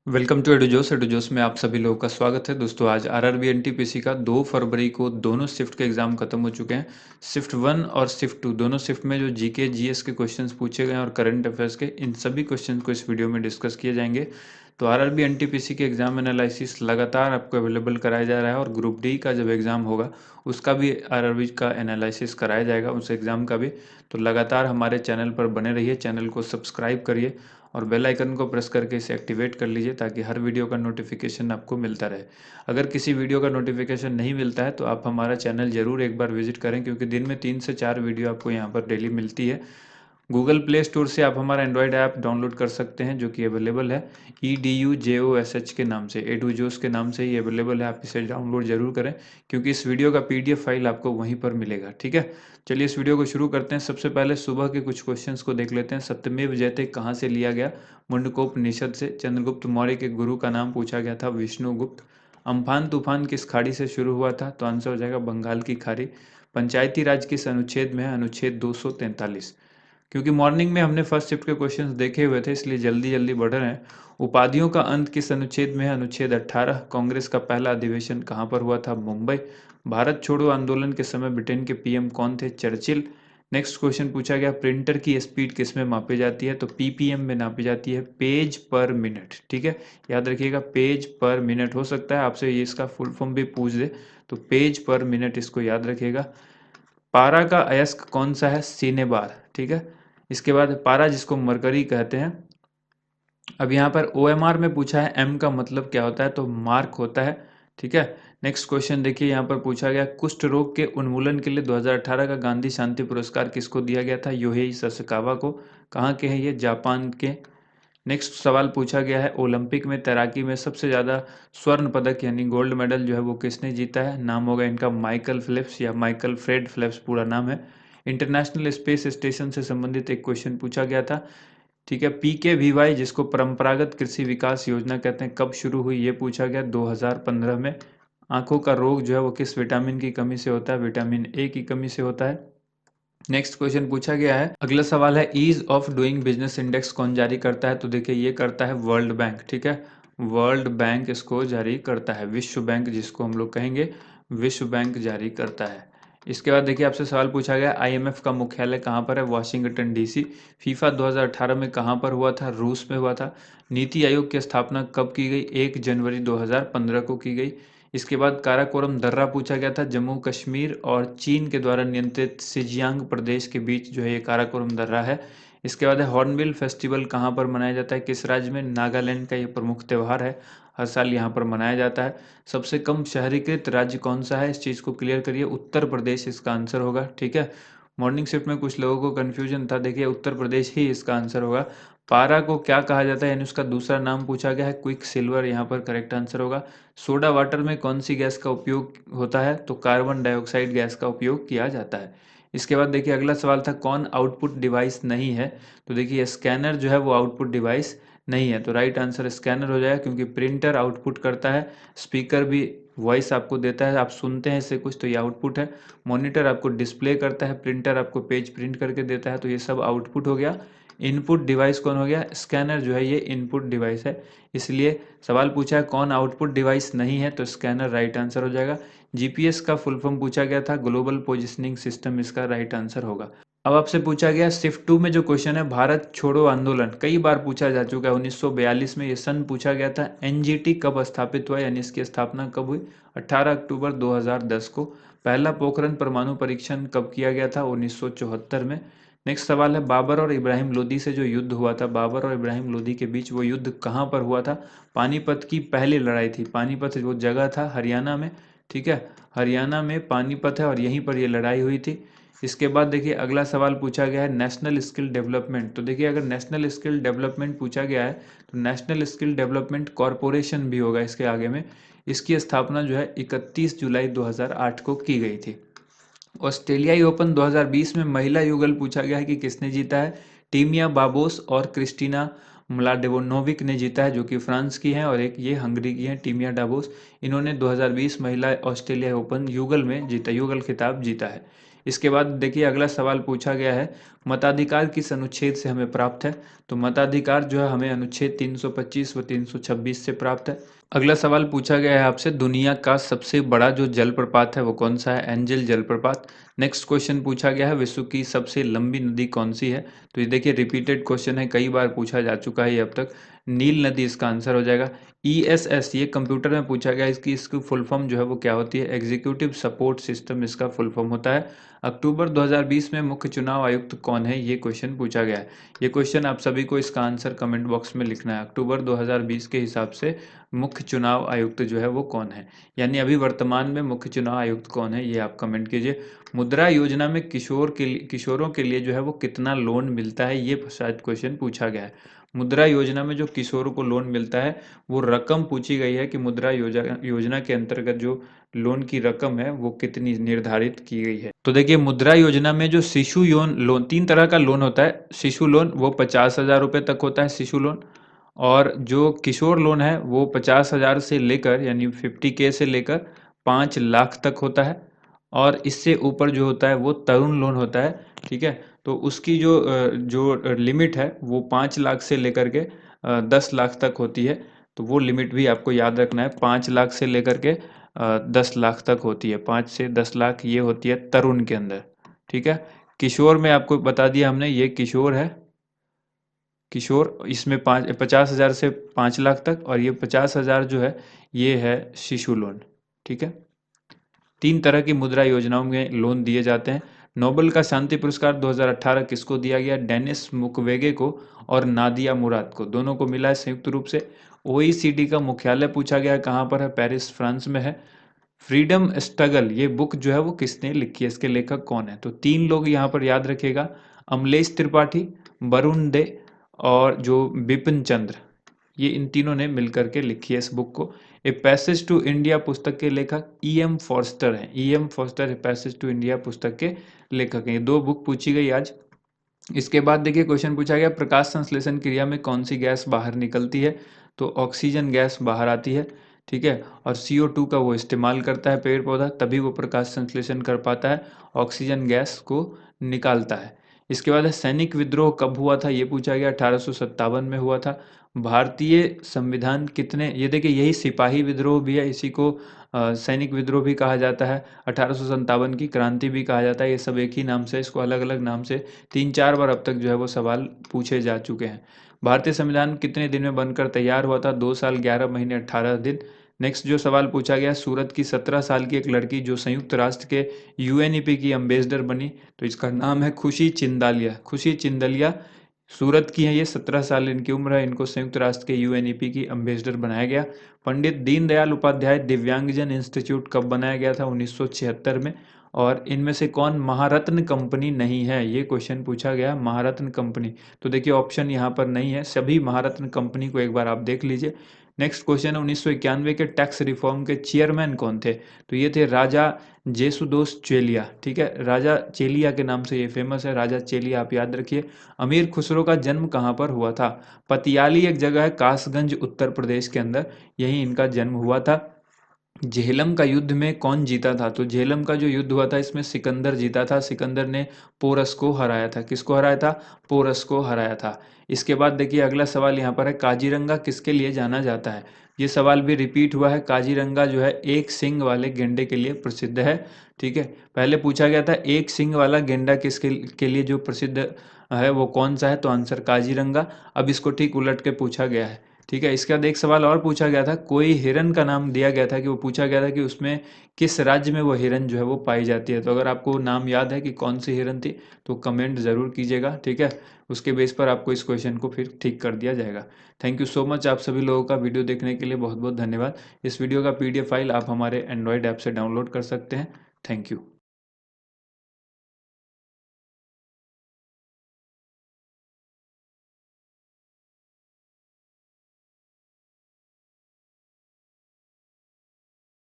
Welcome to एडुजोस। एडुजोस में आप सभी लोगों का स्वागत है। दोस्तों आज आरआरबी एनटीपीसी का 2 फरवरी को दोनों शिफ्ट के एग्ज़ाम खत्म हो चुके हैं। शिफ्ट 1 और शिफ्ट 2 दोनों शिफ्ट में जो जीके जीएस के क्वेश्चंस पूछे गए हैं और करंट अफेयर्स के, इन सभी क्वेश्चंस को इस वीडियो में डिस्कस किए जाएंगे। तो आरआरबी एनटीपीसी के एग्ज़ाम एनालिसिस लगातार आपको अवेलेबल कराया जा रहा है और ग्रुप डी का जब एग्ज़ाम होगा उसका भी आरआरबी का एनालिसिस कराया जाएगा, उस एग्ज़ाम का भी। तो लगातार हमारे चैनल पर बने रहिए, चैनल को सब्सक्राइब करिए और बेल आइकन को प्रेस करके इसे एक्टिवेट कर लीजिए ताकि हर वीडियो का नोटिफिकेशन आपको मिलता रहे। अगर किसी वीडियो का नोटिफिकेशन नहीं मिलता है तो आप हमारा चैनल ज़रूर एक बार विजिट करें, क्योंकि दिन में 3 से 4 वीडियो आपको यहाँ पर डेली मिलती है। गूगल प्ले स्टोर से आप हमारा एंड्रॉयड ऐप डाउनलोड कर सकते हैं, जो कि अवेलेबल है EDUJOSH के नाम से, एडुजोस के नाम से ही अवेलेबल है। आप इसे डाउनलोड जरूर करें, क्योंकि इस वीडियो का PDF फाइल आपको वहीं पर मिलेगा। ठीक है, चलिए इस वीडियो को शुरू करते हैं। सबसे पहले सुबह के कुछ क्वेश्चंस को देख लेते हैं। सत्यमेव जयते कहाँ से लिया गया? मुंडकोपनिषद से। चंद्रगुप्त मौर्य के गुरु का नाम पूछा गया था, विष्णुगुप्त। अम्फान तूफान किस खाड़ी से शुरू हुआ था? तो आंसर हो जाएगा बंगाल की खाड़ी। पंचायती राज किस अनुच्छेद में है? अनुच्छेद 243। क्योंकि मॉर्निंग में हमने फर्स्ट शिफ्ट के क्वेश्चंस देखे हुए थे, इसलिए जल्दी जल्दी बढ़ रहे हैं। उपाधियों का अंत किस अनुच्छेद में है? अनुच्छेद 18। कांग्रेस का पहला अधिवेशन कहाँ पर हुआ था? मुंबई। भारत छोड़ो आंदोलन के समय ब्रिटेन के PM कौन थे? चर्चिल। नेक्स्ट क्वेश्चन पूछा गया, प्रिंटर की स्पीड किस में मापी जाती है? तो PPM में नापी जाती है, पेज पर मिनट। ठीक है, याद रखिएगा, पेज पर मिनट। हो सकता है आपसे ये इसका फुल फॉर्म भी पूछ दे, तो पेज पर मिनट इसको याद रखिएगा। पारा का अयस्क कौन सा है? सिनेबार। ठीक है, इसके बाद पारा जिसको मरकरी कहते हैं। अब यहाँ पर OMR में पूछा है M का मतलब क्या होता है? तो मार्क होता है। ठीक है, नेक्स्ट क्वेश्चन देखिए, यहाँ पर पूछा गया कुष्ठ रोग के उन्मूलन के लिए 2018 का गांधी शांति पुरस्कार किसको दिया गया था? योहेई ससकावा को। कहाँ के हैं ये? जापान के। नेक्स्ट सवाल पूछा गया है, ओलंपिक में तैराकी में सबसे ज़्यादा स्वर्ण पदक यानी गोल्ड मेडल जो है वो किसने जीता है? नाम होगा इनका माइकल फिलिप्स या माइकल फ्रेड फिलिप्स पूरा नाम है। इंटरनेशनल स्पेस स्टेशन से संबंधित एक क्वेश्चन पूछा गया था। ठीक है, PKVY जिसको परंपरागत कृषि विकास योजना कहते हैं, कब शुरू हुई? ये पूछा गया 2015 में। आंखों का रोग जो है वो किस विटामिन की कमी से होता है? विटामिन A की कमी से होता है। नेक्स्ट क्वेश्चन पूछा गया है, अगला सवाल है, ease of doing business index कौन जारी करता है? तो देखिए ये करता है वर्ल्ड बैंक। ठीक है, वर्ल्ड बैंक इसको जारी करता है, विश्व बैंक जिसको हम लोग कहेंगे, विश्व बैंक जारी करता है। इसके बाद देखिए आपसे सवाल पूछा गया, IMF का मुख्यालय कहाँ पर है? Washington DC। फीफा 2018 में कहाँ पर हुआ था? रूस में हुआ था। नीति आयोग की स्थापना कब की गई? 1 जनवरी 2015 को की गई। इसके बाद काराकोरम दर्रा पूछा गया था, जम्मू कश्मीर और चीन के द्वारा नियंत्रित सिजियांग प्रदेश के बीच जो है ये काराकोरम दर्रा है। इसके बाद है हॉर्नबिल फेस्टिवल कहाँ पर मनाया जाता है? किस राज्य में? नागालैंड का ये प्रमुख त्यौहार है, हर साल यहाँ पर मनाया जाता है। सबसे कम शहरीकृत राज्य कौन सा है? इस चीज़ को क्लियर करिए, उत्तर प्रदेश इसका आंसर होगा। ठीक है, मॉर्निंग शिफ्ट में कुछ लोगों को कन्फ्यूजन था, देखिए उत्तर प्रदेश ही इसका आंसर होगा। पारा को क्या कहा जाता है, यानी उसका दूसरा नाम पूछा गया है, क्विक सिल्वर यहाँ पर करेक्ट आंसर होगा। सोडा वाटर में कौन सी गैस का उपयोग होता है? तो कार्बन डाइऑक्साइड गैस का उपयोग किया जाता है। इसके बाद देखिए अगला सवाल था, कौन आउटपुट डिवाइस नहीं है? तो देखिए स्कैनर जो है वो आउटपुट डिवाइस नहीं है, तो राइट आंसर स्कैनर हो जाएगा, क्योंकि प्रिंटर आउटपुट करता है, स्पीकर भी वॉइस आपको देता है, आप सुनते हैं इससे कुछ, तो ये आउटपुट है। मॉनिटर आपको डिस्प्ले करता है, प्रिंटर आपको पेज प्रिंट करके देता है, तो ये सब आउटपुट हो गया। इनपुट डिवाइस कौन हो गया? स्कैनर जो है ये इनपुट डिवाइस है। इसलिए सवाल पूछा है कौन आउटपुट डिवाइस नहीं है, तो स्कैनर राइट आंसर हो जाएगा। GPS का फुल फॉर्म पूछा गया था, ग्लोबल पोजिशनिंग सिस्टम इसका राइट आंसर होगा। अब आपसे पूछा गया शिफ्ट 2 में जो क्वेश्चन है, भारत छोड़ो आंदोलन कई बार पूछा जा चुका है। 1942 में ये सन पूछा गया था। NGT कब स्थापित हुआ, यानी इसकी स्थापना कब हुई? 18 अक्टूबर 2010 को। पहला पोखरण परमाणु परीक्षण कब किया गया था? 1974 में। नेक्स्ट सवाल है, बाबर और इब्राहिम लोदी से जो युद्ध हुआ था, बाबर और इब्राहिम लोदी के बीच, वो युद्ध कहाँ पर हुआ था? पानीपत की पहली लड़ाई थी। पानीपत वो जगह था हरियाणा में। ठीक है, हरियाणा में पानीपत है और यहीं पर ये लड़ाई हुई थी। इसके बाद देखिए अगला सवाल पूछा गया है, नेशनल स्किल डेवलपमेंट। तो देखिए अगर नेशनल स्किल डेवलपमेंट पूछा गया है तो नेशनल स्किल डेवलपमेंट कॉरपोरेशन भी होगा इसके आगे में। इसकी स्थापना जो है 31 जुलाई 2008 को की गई थी। ऑस्ट्रेलियाई ओपन 2020 में महिला युगल पूछा गया है कि किसने जीता है? टीमिया बाबोस और क्रिस्टीना म्लाडेनोविक ने जीता है, जो कि फ्रांस की हैं, और एक ये हंगरी की हैं, टीमिया डाबोस। इन्होंने 2020 महिला ऑस्ट्रेलिया ओपन युगल में जीता, युगल खिताब जीता है। इसके बाद देखिए अगला सवाल पूछा गया है, मताधिकार किस अनुच्छेद से हमें प्राप्त है? तो मताधिकार जो है हमें अनुच्छेद 325 व 326 से प्राप्त है। अगला सवाल पूछा गया है आपसे, दुनिया का सबसे बड़ा जो जलप्रपात है वो कौन सा है? एंजल जलप्रपात। नेक्स्ट क्वेश्चन पूछा गया है, विश्व की सबसे लंबी नदी कौन सी है? तो ये देखिए रिपीटेड क्वेश्चन है, कई बार पूछा जा चुका है ये अब तक। नील नदी इसका आंसर हो जाएगा। ESS ये कंप्यूटर में पूछा गया, इसकी फुल फॉर्म जो है वो क्या होती है? एग्जीक्यूटिव सपोर्ट सिस्टम इसका फुल फॉर्म होता है। अक्टूबर 2020 में मुख्य चुनाव आयुक्त कौन है? ये क्वेश्चन पूछा गया है। ये क्वेश्चन आप सभी को इसका आंसर कमेंट बॉक्स में लिखना है। अक्टूबर 2020 के हिसाब से मुख्य चुनाव आयुक्त जो है वो कौन है, यानी अभी वर्तमान में मुख्य चुनाव आयुक्त कौन है, ये आप कमेंट कीजिए। मुद्रा योजना में किशोरों के लिए जो है वो कितना लोन मिलता है, ये शायद क्वेश्चन पूछा गया है। मुद्रा योजना में जो किशोरों को लोन मिलता है वो रकम पूछी गई है कि मुद्रा योजना के अंतर्गत जो लोन की रकम है वो कितनी निर्धारित की गई है। तो देखिए मुद्रा योजना में जो शिशु लोन 3 तरह का लोन होता है। शिशु लोन वो 50,000 रुपये तक होता है शिशु लोन, और जो किशोर लोन है वो 50,000 से लेकर यानी 50K से लेकर 5 लाख तक होता है, और इससे ऊपर जो होता है वो तरुण लोन होता है। ठीक है, तो उसकी जो लिमिट है वो 5 लाख से लेकर के 10 लाख तक होती है। तो वो लिमिट भी आपको याद रखना है, 5 लाख से लेकर के 10 लाख तक होती है। 5 से 10 लाख ये होती है तरुण के अंदर। ठीक है, किशोर में आपको बता दिया हमने, ये किशोर है। किशोर इसमें 50,000 से 5 लाख तक, और ये 50,000 जो है ये है शिशु लोन। ठीक है, 3 तरह की मुद्रा योजनाओं में लोन दिए जाते हैं। नोबेल का शांति पुरस्कार 2018 किसको दिया गया? डेनिस मुक्वेगे को और नादिया मुराद को, दोनों को मिला है संयुक्त रूप से। OECD का मुख्यालय पूछा गया है कहाँ पर है? पेरिस फ्रांस में है। फ्रीडम स्ट्रगल ये बुक जो है वो किसने लिखी है, इसके लेखक कौन है? तो 3 लोग यहाँ पर याद रखिएगा, अमलेश त्रिपाठी, वरुण दे और जो बिपिन चंद्र, ये इन तीनों ने मिलकर के लिखी है इस बुक को। ए पैसेज टू इंडिया पुस्तक के लेखक EM फॉस्टर हैं। EM Forster a passage to India पुस्तक के लेखक हैं। ये 2 बुक पूछी गई आज। इसके बाद देखिए क्वेश्चन पूछा गया, प्रकाश संश्लेषण क्रिया में कौन सी गैस बाहर निकलती है? तो ऑक्सीजन गैस बाहर आती है। ठीक है, और CO2 का वो इस्तेमाल करता है पेड़ पौधा, तभी वो प्रकाश संश्लेषण कर पाता है, ऑक्सीजन गैस को निकालता है। इसके बाद है सैनिक विद्रोह कब हुआ था? ये पूछा गया, 1857 में हुआ था। भारतीय संविधान कितने, ये देखिए यही सिपाही विद्रोह भी है, इसी को सैनिक विद्रोह भी कहा जाता है, 1857 की क्रांति भी कहा जाता है। ये सब एक ही नाम से, इसको अलग अलग नाम से 3-4 बार अब तक जो है वो सवाल पूछे जा चुके हैं। भारतीय संविधान कितने दिन में बनकर तैयार हुआ था? 2 साल 11 महीने 18 दिन। नेक्स्ट जो सवाल पूछा गया, सूरत की 17 साल की एक लड़की जो संयुक्त राष्ट्र के UNEP की एम्बेसडर बनी, तो इसका नाम है खुशी चिंदालिया। खुशी चिंदलिया सूरत की है, ये 17 साल इनकी उम्र है, इनको संयुक्त राष्ट्र के UNEP की एम्बेसडर बनाया गया। पंडित दीनदयाल उपाध्याय दिव्यांगजन इंस्टीट्यूट कब बनाया गया था? 1976 में। और इनमें से कौन महारत्न कंपनी नहीं है? ये क्वेश्चन पूछा गया, महारत्न कंपनी। तो देखिए ऑप्शन यहाँ पर नहीं है, सभी महारत्न कंपनी को एक बार आप देख लीजिए। नेक्स्ट क्वेश्चन है, 1991 के टैक्स रिफॉर्म के चेयरमैन कौन थे? तो ये थे राजा जेसुदोस चेलिया। ठीक है, राजा चेलिया के नाम से ये फेमस है, राजा चेलिया आप याद रखिए। अमीर खुसरो का जन्म कहाँ पर हुआ था? पतियाली एक जगह है कासगंज उत्तर प्रदेश के अंदर, यहीं इनका जन्म हुआ था। झेलम का युद्ध में कौन जीता था? तो झेलम का जो युद्ध हुआ था इसमें सिकंदर जीता था। सिकंदर ने पोरस को हराया था। किसको हराया था? पोरस को हराया था। इसके बाद देखिए अगला सवाल यहाँ पर है, काजीरंगा किसके लिए जाना जाता है? ये सवाल भी रिपीट हुआ है। काजीरंगा जो है एक सींग वाले गेंडे के लिए प्रसिद्ध है। ठीक है, पहले पूछा गया था एक सींग वाला गेंडा किसके के लिए जो प्रसिद्ध है वो कौन सा है? तो आंसर काजीरंगा। अब इसको ठीक उलट के पूछा गया है। ठीक है, इसके बाद एक सवाल और पूछा गया था, कोई हिरन का नाम दिया गया था कि वो पूछा गया था कि उसमें किस राज्य में वो हिरन जो है वो पाई जाती है। तो अगर आपको नाम याद है कि कौन सी हिरन थी तो कमेंट ज़रूर कीजिएगा। ठीक है, उसके बेस पर आपको इस क्वेश्चन को फिर ठीक कर दिया जाएगा। थैंक यू सो मच आप सभी लोगों का वीडियो देखने के लिए बहुत बहुत धन्यवाद। इस वीडियो का PDF फाइल आप हमारे एंड्रॉयड ऐप से डाउनलोड कर सकते हैं। Thank you.